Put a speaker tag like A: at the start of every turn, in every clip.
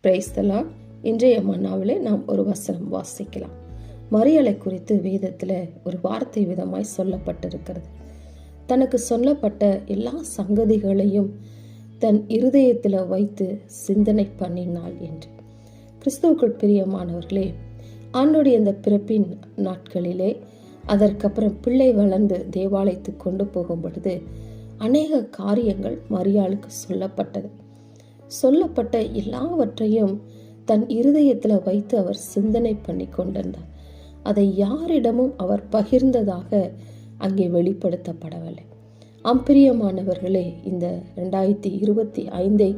A: Praise the Lord. இன்றைய மன்னாவிலே நாம் ஒரு வசனம் வாசிக்கலாம். மரியாளை குறித்து வேதத்தில் ஒரு வார்த்தை விதமாய் சொல்லப்பட்டிருக்கிறது. தனக்கு சொல்லப்பட்ட எல்லா சங்கதிகளையும் தன் இருதயத்தில் வைத்து சிந்தனை பண்ணினாள் என்று. கிறிஸ்துவுக்குள் பிரியமானவர்களே, ஆண்டோடைய இந்த பிறப்பின் நாட்களிலே அதற்கப்புறம் பிள்ளை வளர்ந்து தேவாலயத்துக்கு கொண்டு போகும் பொழுது அநேக காரியங்கள் மரியாளுக்கு சொல்லப்பட்ட எல்லாவற்றையும் தன் இருதயத்தில் வைத்து அவர் சிந்தனை பண்ணி கொண்டிருந்தார். அதை யாரிடமும் அவர் பகிர்ந்ததாக அங்கே வெளிப்படுத்தப்படவில்லை. பிரியமானவர்களே, இந்த 2025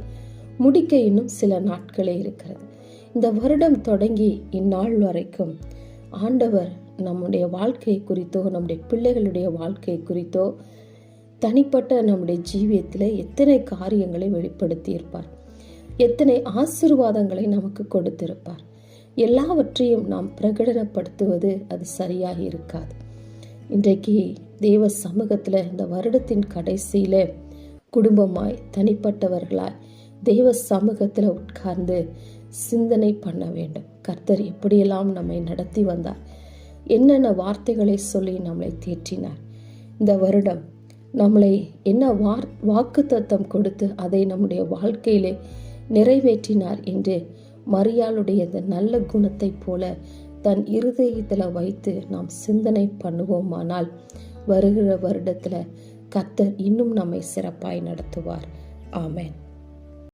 A: முடிக்க இன்னும் சில நாட்களே இருக்கிறது. இந்த வருடம் தொடங்கி இந்நாள் வரைக்கும் ஆண்டவர் நம்முடைய வாழ்க்கை குறித்தோ, நம்முடைய பிள்ளைகளுடைய வாழ்க்கை குறித்தோ, தனிப்பட்ட நம்முடைய ஜீவியத்தில் எத்தனை காரியங்களை வெளிப்படுத்தி இருப்பார், எத்தனை ஆசீர்வாதங்களை நமக்கு கொடுத்திருப்பார். எல்லாவற்றையும் நாம் பிரகடனப்படுத்துவது அது சரியாக இருக்காது. இன்றைக்கு தேவ சமூகத்தில் இந்த வருடத்தின் கடைசியில குடும்பமாய் தனிப்பட்டவர்களாய் தேவ சமூகத்தில் உட்கார்ந்து சிந்தனை பண்ண வேண்டும். கர்த்தர் எப்படியெல்லாம் நம்மை நடத்தி வந்தார், என்னென்ன வார்த்தைகளை சொல்லி நம்மளை தேற்றினார், இந்த வருடம் நம்மளை என்ன வாக்குத்தத்தம் கொடுத்து அதை நம்முடைய வாழ்க்கையிலே நிறைவேற்றினார் என்று மரியாளுடைய இந்த நல்ல குணத்தை போல தன் இருதயத்தில் வைத்து நாம் சிந்தனை பண்ணுவோமானால் வருகிற வருடத்தில் கர்த்தர் இன்னும் நம்மை சிறப்பாய் நடத்துவார். ஆமென்.